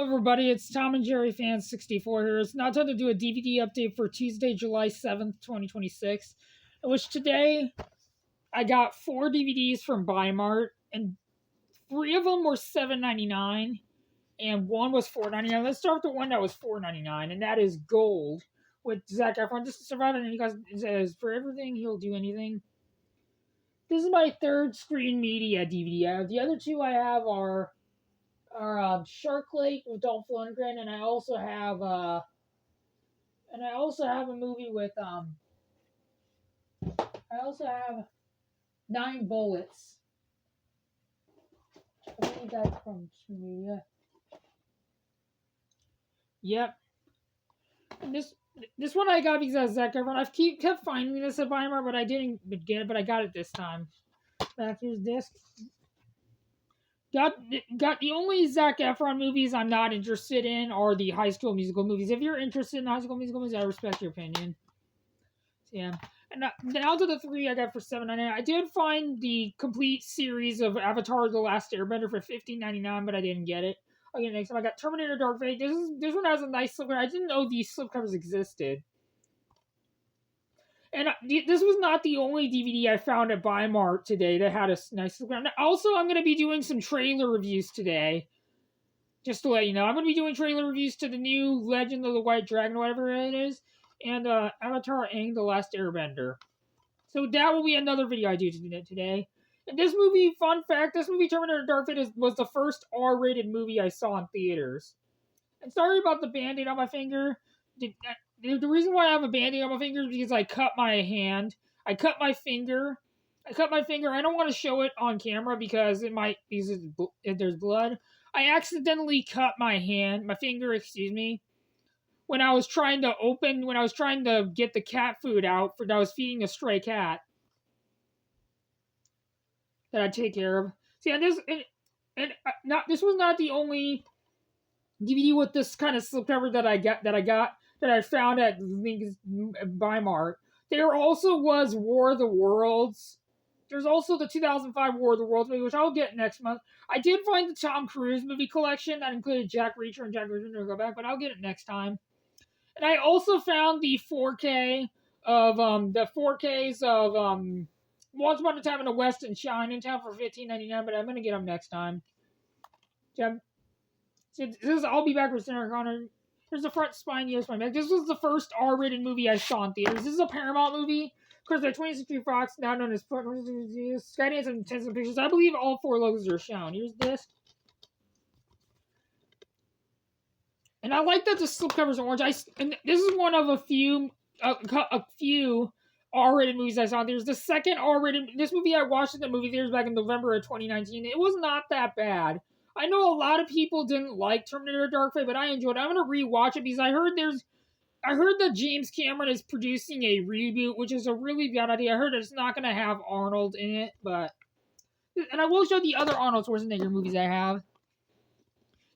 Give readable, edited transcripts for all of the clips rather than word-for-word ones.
everybody, it's Tom and Jerry Fan 64 here. It's now time to do a DVD update for Tuesday, July 7th, 2026. In which today I got 4 DVDs from Bimart, and 3 of them were $7.99, and 1 was $4.99. Let's start with the one that was $4.99, and that is Gold with Zac Efron. Just to survive, and he says, for everything, he'll do anything. This is my 3rd Screen Media DVD. The other 2 I have are Shark Lake with Dolph Lundgren, and I also have a movie with I also have Nine Bullets. I believe that's from Media. Yep. And this one I got because of Zac Efron. I've kept finding this at Weimar, but I didn't get it. But I got it this time. Back here's disc. Got the only Zac Efron movies I'm not interested in are the High School Musical movies. If you're interested in High School Musical movies, I respect your opinion. So, yeah. And now to the 3 I got for $7.99. I did find the complete series of Avatar: The Last Airbender for $15.99, but I didn't get it. I'll get it next time. I got Terminator Dark Fate. This one has a nice slipcover. I didn't know these slipcovers existed. And this was not the only DVD I found at Bimart today that had a nice slipcover. Also, I'm going to be doing some trailer reviews today. Just to let you know, I'm going to be doing trailer reviews to the new Legend of the White Dragon, whatever it is, and Avatar: Aang: The Last Airbender. So that will be another video I do today. And this movie, fun fact, this movie, Terminator Dark Fate, was the first R-rated movie I saw in theaters. And sorry about the Band-Aid on my finger. The reason why I have a Band-Aid on my finger is because I cut my hand. I cut my finger. I don't want to show it on camera because there's blood. I accidentally cut my finger, when I was trying to get the cat food out that I was feeding a stray cat that I take care of. See, this was not the only DVD with this kind of slipcover that I found at Weimar. There also was War of the Worlds. There's also the 2005 War of the Worlds movie, which I'll get next month. I did find the Tom Cruise movie collection that included Jack Reacher and Jack Reacher to go back, but I'll get it next time. And I also found the 4K of Once Upon a Time in the West and Chinatown for $15.99, but I'm gonna get them next time. I'll be back with Sarah Connor. Here's the front spine, yes, my back. This was the first R-rated movie I saw in theaters. This is a Paramount movie. Of course, by 20th Century Fox, now known as Skydance and Tencent Pictures. I believe all 4 logos are shown. Here's this. And I like that the slipcover's orange. And this is one of a few R-rated movies I saw. There's the second R-rated. This movie I watched in the movie theaters back in November of 2019. It was not that bad. I know a lot of people didn't like Terminator Dark Fate, but I enjoyed it. I'm gonna rewatch it because I heard that James Cameron is producing a reboot, which is a really bad idea. I heard it's not gonna have Arnold in it, and I will show the other Arnold Schwarzenegger movies I have.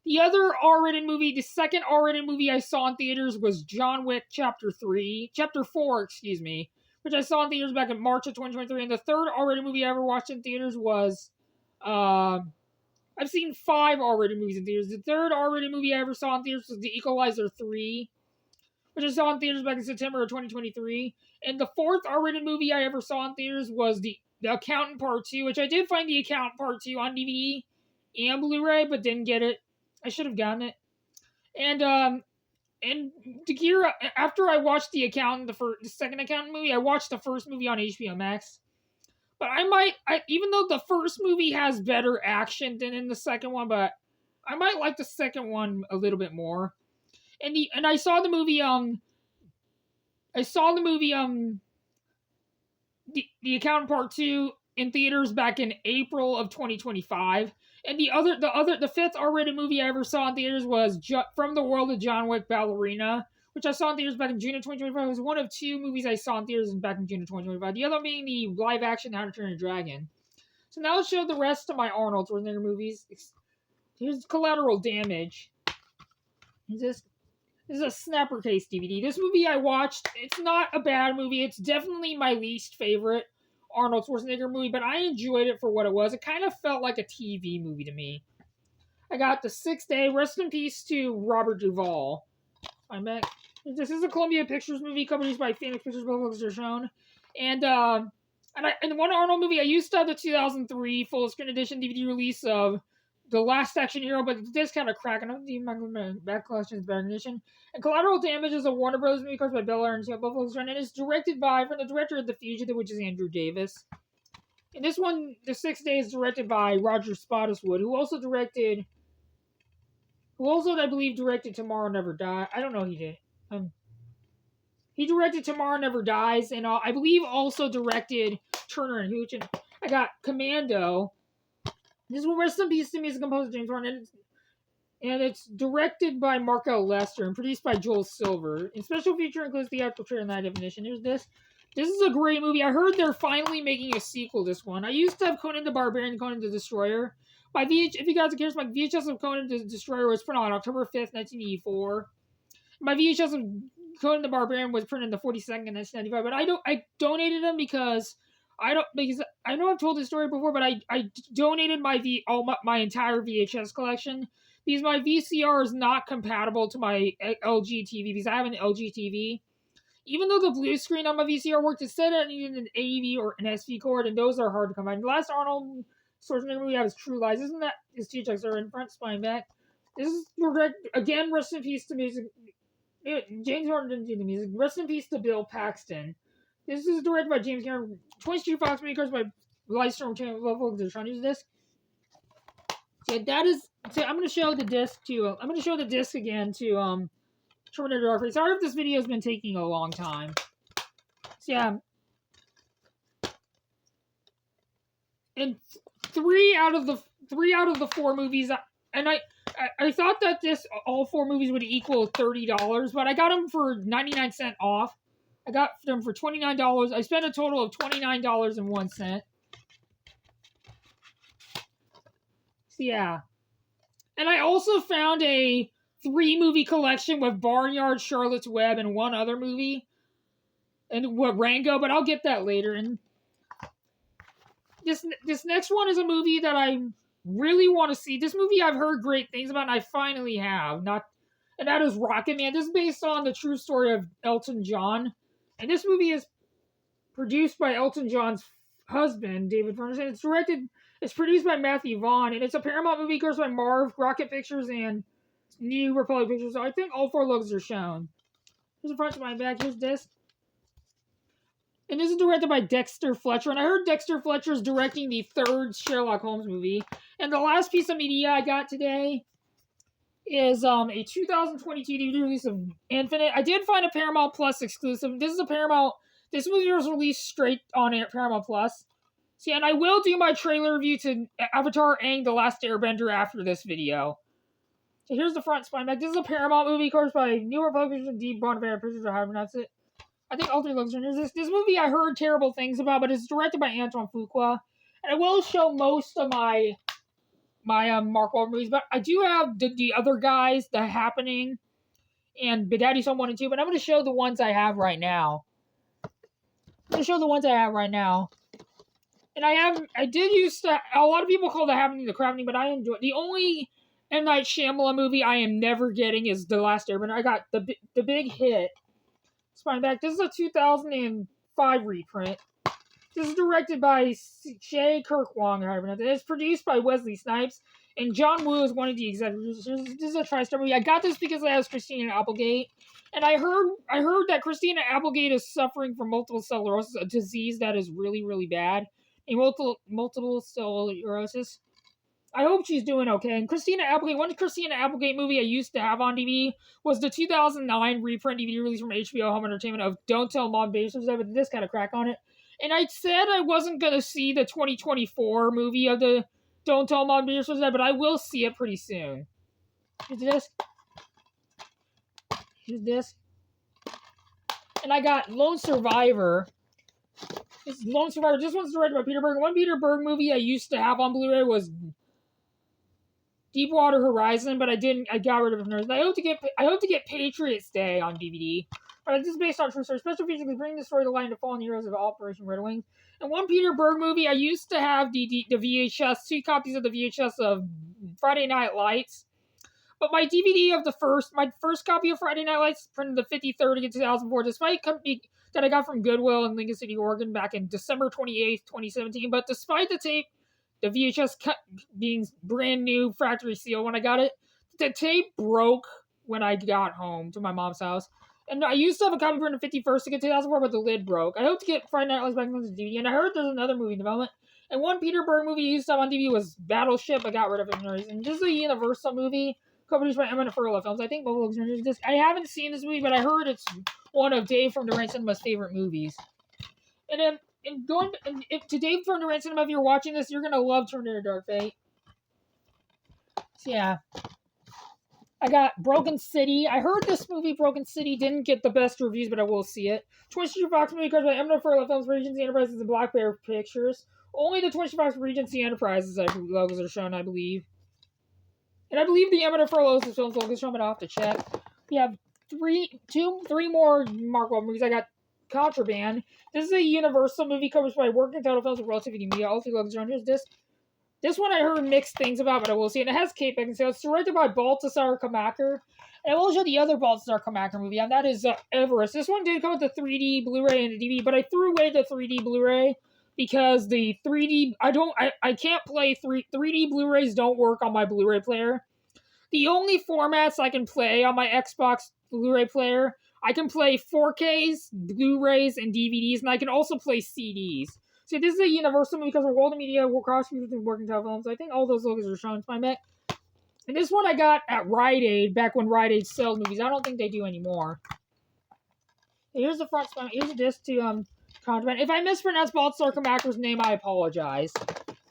The other R-rated movie, the second R-rated movie I saw in theaters was John Wick Chapter 4, which I saw in theaters back in March of 2023. And the third R-rated movie I ever watched in theaters was, I've seen 5 R-rated movies in theaters. The third R-rated movie I ever saw in theaters was The Equalizer 3, which I saw in theaters back in September of 2023. And the 4th R-rated movie I ever saw in theaters was The Accountant Part 2, which I did find The Accountant Part 2 on DVD and Blu-ray, but didn't get it. I should have gotten it. And to gear up, after I watched The Accountant, the second Accountant movie, I watched the first movie on HBO Max. But even though the first movie has better action than in the second one, but I might like the second one a little bit more. And I saw the movie The Accountant Part 2 in theaters back in April of 2025. And the 5th R-rated movie I ever saw in theaters was From the World of John Wick: Ballerina, which I saw in theaters back in June of 2025. It was one of 2 movies I saw in theaters back in June of 2025. The other being the live-action How to Train a Dragon. So now I'll show the rest of my Arnold Schwarzenegger movies. Here's Collateral Damage. This is a Snapper Case DVD. This movie I watched, it's not a bad movie. It's definitely my least favorite Arnold Schwarzenegger movie, but I enjoyed it for what it was. It kind of felt like a TV movie to me. I got The Sixth Day. Rest in peace to Robert Duvall. I'm back. This is a Columbia Pictures movie, co-produced by Phoenix Pictures. Both looks are shown, and one Arnold movie. I used to have the 2003 full screen edition DVD release of The Last Action Hero, but the disc kind of cracked. I don't think my back collection is better edition. And Collateral Damage is a Warner Bros. Movie, by Bel Air and both looks shown, and it's directed by from the director of The Fugitive, which is Andrew Davis. And this one, The Sixth Day, is directed by Roger Spottiswoode, who also, I believe, directed Tomorrow Never Dies. I don't know he did. He directed Tomorrow Never Dies, and I believe also directed Turner and Hooch. And I got Commando. This will rest in peace to music composer James Horner. And it's directed by Mark L. Lester and produced by Joel Silver. And special feature includes the theatrical trailer and high definition. Here's this. This is a great movie. I heard they're finally making a sequel to this one. I used to have Conan the Barbarian and Conan the Destroyer. If you guys are curious, my VHS of Conan the Destroyer was printed on October 5th, 1984. My VHS of Conan the Barbarian was printed on the 42nd, 1995. But I donated them because I know I've told this story before, but I donated my entire VHS collection because my VCR is not compatible to my LG TV because I have an LG TV. Even though the blue screen on my VCR worked, it said I needed an AV or an SV cord, and those are hard to combine. The last Arnold Schwarzenegger movie I have is True Lies. Isn't that his THX are in front, spine back? This is again. Rest in peace to music. James Horner didn't do the music. Rest in peace to Bill Paxton. This is directed by James Cameron. 22 Fox makers by Lightstorm Channel. They're trying to use this. So that is. So I'm going to show the disc to. I'm going to show the disc again to Terminator Dark Fate. Sorry if this video has been taking a long time. So yeah. And three out of the four movies, and I thought that all four movies would equal $30, but I got them for 99 cents off. I got them for $29. I spent a total of $29.01. So yeah. And I also found a 3-movie collection with Barnyard, Charlotte's Web, and one other movie. And Rango, but I'll get that later. And this next one is a movie that I really want to see. This movie I've heard great things about, and I finally have. And that is Rocketman. This is based on the true story of Elton John. And this movie is produced by Elton John's husband, David Furness. It's produced by Matthew Vaughn, and it's a Paramount movie, course by Marv, Rocket Pictures, and New Republic Pictures. So I think all 4 logos are shown. Here's the front of my back. Here's this. And this is directed by Dexter Fletcher. And I heard Dexter Fletcher is directing the 3rd Sherlock Holmes movie. And the last piece of media I got today is a 2022 DVD release of Infinite. I did find a Paramount Plus exclusive. This movie was released straight on Paramount Plus. See, and I will do my trailer review to Avatar: Aang the Last Airbender after this video. So here's the front spine back. This is a Paramount movie, of course, by New Republic and Deep Bonavera Pictures, or however that's it. I think all 3 looks are. This movie I heard terrible things about, but it's directed by Antoine Fuqua. And I will show most of my Mark Wahlberg movies, but I do have the other guys, The Happening, and Big Daddy's Home 1 and 2, but I'm going to show the ones I have right now. And I did used to, a lot of people call The Happening the Crafting, but I enjoy it. The only M. Night Shyamalan movie I am never getting is The Last Airbender. I got the big hit. Spine back. This is a 2005 reprint. This is directed by Shay Kirk Wong, or however. It's produced by Wesley Snipes, and John Woo is one of the executives. This is a TriStar movie. I got this because it has Christina Applegate, and I heard that Christina Applegate is suffering from multiple sclerosis, a disease that is really, really bad, and multiple sclerosis. I hope she's doing okay. And Christina Applegate, one Christina Applegate movie I used to have on DVD was the 2009 reprint DVD release from HBO Home Entertainment of Don't Tell Mom Babysitters, but this kind of crack on it. And I said I wasn't going to see the 2024 movie of the Don't Tell Mom Babysitters, but I will see it pretty soon. Here's this. And I got Lone Survivor. This Lone Survivor. This one's directed by Peter Berg. One Peter Berg movie I used to have on Blu-ray was Deepwater Horizon, but I got rid of it. I hope to get Patriots Day on DVD. This is based on true story. Special features bringing the story to light and fallen heroes of Operation Red Wings. And one Peter Berg movie, I used to have the VHS, 2 copies of the VHS of Friday Night Lights. But my DVD of my first copy of Friday Night Lights, printed the 53rd in 2004, despite company that I got from Goodwill in Lincoln City, Oregon, back in December 28th, 2017. But despite the tape, the VHS being brand new factory seal when I got it, the tape broke when I got home to my mom's house. And I used to have a copy printed 51st to get 2004, but the lid broke. I hope to get Friday Night Lights back on the DVD, and I heard there's another movie in development. And one Peter Berg movie I used to have on DVD was Battleship. I got rid of it for no reason. This is a Universal movie, co-produced by Emmett Furlow Films. I think both looks interesting. I haven't seen this movie, but I heard it's one of Dave from Durant Cinema's favorite movies. And then, to Dave from Durant Cinema, if you're watching this, you're gonna love Terminator Dark Fate. So yeah. I got Broken City. I heard this movie, Broken City, didn't get the best reviews, but I will see it. 20th Century Fox movie covered by Emmett Furlow Films, Regency Enterprises, and Black Bear Pictures. Only the 20th Century Fox Regency Enterprises logos are shown, I believe. And I believe the Emmett Furlow Films logos are shown, but I'll have to check. We have three more Mark Wahlberg movies. I got Contraband. This is a Universal movie covered by Working Title Films and Relativity Media. All 3 logos are on. Here's this. This one I heard mixed things about, but I will see it. And it has Kate Beckinsale. It's directed by Baltasar Kamaker. And I will show the other Baltasar Kamaker movie, and that is Everest. This one did come with the 3D Blu-ray and the DVD, but I threw away the 3D Blu-ray because the 3D... I can't play 3D Blu-rays don't work on my Blu-ray player. The only formats I can play on my Xbox Blu-ray player, I can play 4Ks, Blu-rays, and DVDs, and I can also play CDs. So this is a Universal movie because of Golden Media, Cross Futures, and Working Title Films. I think all those logos are shown. It's my Mac. And this one I got at Rite Aid, back when Rite Aid sold movies. I don't think they do anymore. Here's the front spine. Here's a disc to Contraband. If I mispronounce Baltasar Kamaker's name, I apologize.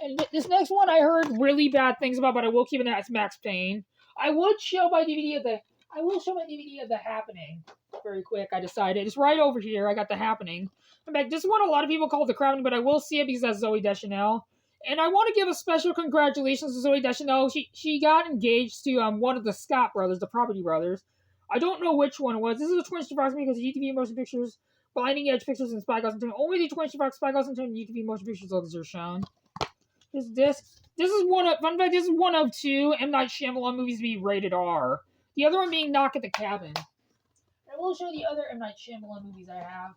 And this next one I heard really bad things about, but I will keep it as Max Payne. I will show my DVD of The Happening very quick. I decided it's right over here. I got The Happening. In fact, this one a lot of people call The Crowning, but I will see it because that's Zooey Deschanel. And I want to give a special congratulations to Zooey Deschanel. She got engaged to one of the Scott brothers, the Property Brothers. I don't know which one it was. This is a 20th Century Fox because UTV Motion Pictures, Blinding Edge Pictures, and Spy Gossip. Only the 20th Century Fox, Spy Gossip, and UTV Motion Pictures logos are shown. Here's this. This is one of 2 M. Night Shyamalan movies to be rated R. The other one being Knock at the Cabin. I will show the other M. Night Shyamalan movies I have.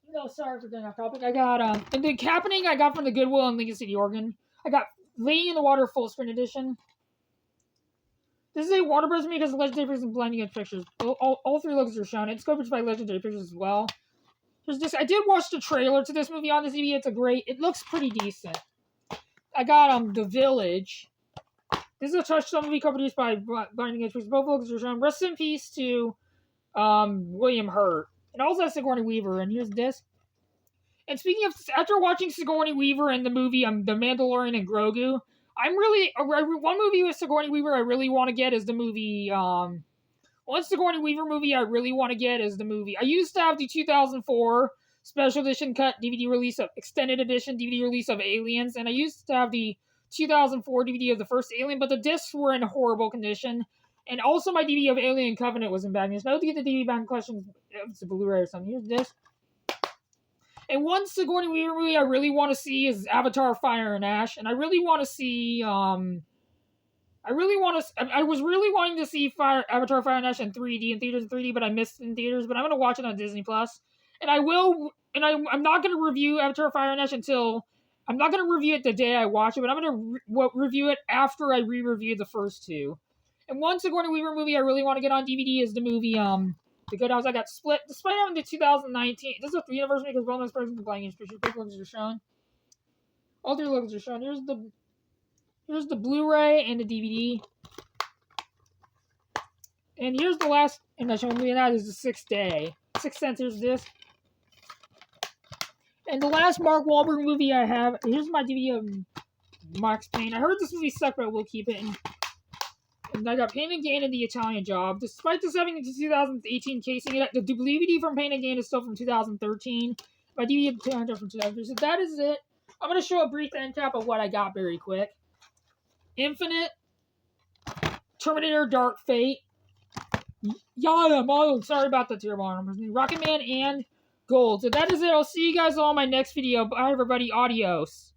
No, sorry for getting off topic. I got, and The Happening I got from the Goodwill in Lincoln City, Oregon. I got Lady in the Water full screen edition. This is a Warner Bros. Movie because of Legendary Pictures and Blinding Edge Pictures. All 3 logos are shown. It's covered by Legendary Pictures as well. There's this. I did watch the trailer to this movie on the TV. It looks pretty decent. I got, The Village. This is a Touchstone movie co-produced by Blinding Edge Pictures. Both logos are shown. Rest in peace to, William Hurt. And also has Sigourney Weaver, and here's this. And speaking of, after watching Sigourney Weaver in the movie The Mandalorian and Grogu, one movie with Sigourney Weaver I really want to get is the movie, one Sigourney Weaver movie I really want to get is the movie, I used to have the 2004 special edition cut DVD release of, extended edition DVD release of Aliens, and I used to have the 2004 DVD of the first Alien, but the discs were in horrible condition. And also my DVD of Alien Covenant was in bad condition. I hope to get the DVD back in question. It's a Blu-ray or something. Here's this. And one Sigourney Weaver movie I really want to see is Avatar: Fire and Ash. And I really want to see, I was really wanting to see Avatar: Fire and Ash in 3D, in theaters in 3D, but I missed it in theaters. But I'm going to watch it on Disney+. And I'm not going to review Avatar: Fire and Ash I'm not going to review it the day I watch it, but I'm going to review it after I re-review the first 2. And one Sigourney Weaver movie I really want to get on DVD is the movie, The Good House. I got split. Despite having the 2019, this is a Universal because Wellness Person and Blinding Edge Pictures. Both logos are shown. All 3 logos are shown. Here's the Blu-ray and the DVD. And here's the last international movie, and that is The Sixth Day. Sixth Sense, here's this. And the last Mark Wahlberg movie I have, here's my DVD of Max Payne. I heard this movie sucked, but we'll keep it. And I got Pain and Gain and The Italian Job. Despite this having the 2018 casing, the DVD from Pain and Gain is still from 2013. My DVD of The Italian Job from 2013. So that is it. I'm going to show a brief end cap of what I got very quick. Infinite, Terminator Dark Fate, Yada, model. Sorry about the terrible numbers. Rocket Man and Gold. So that is it. I'll see you guys all in my next video. Bye, everybody. Adios.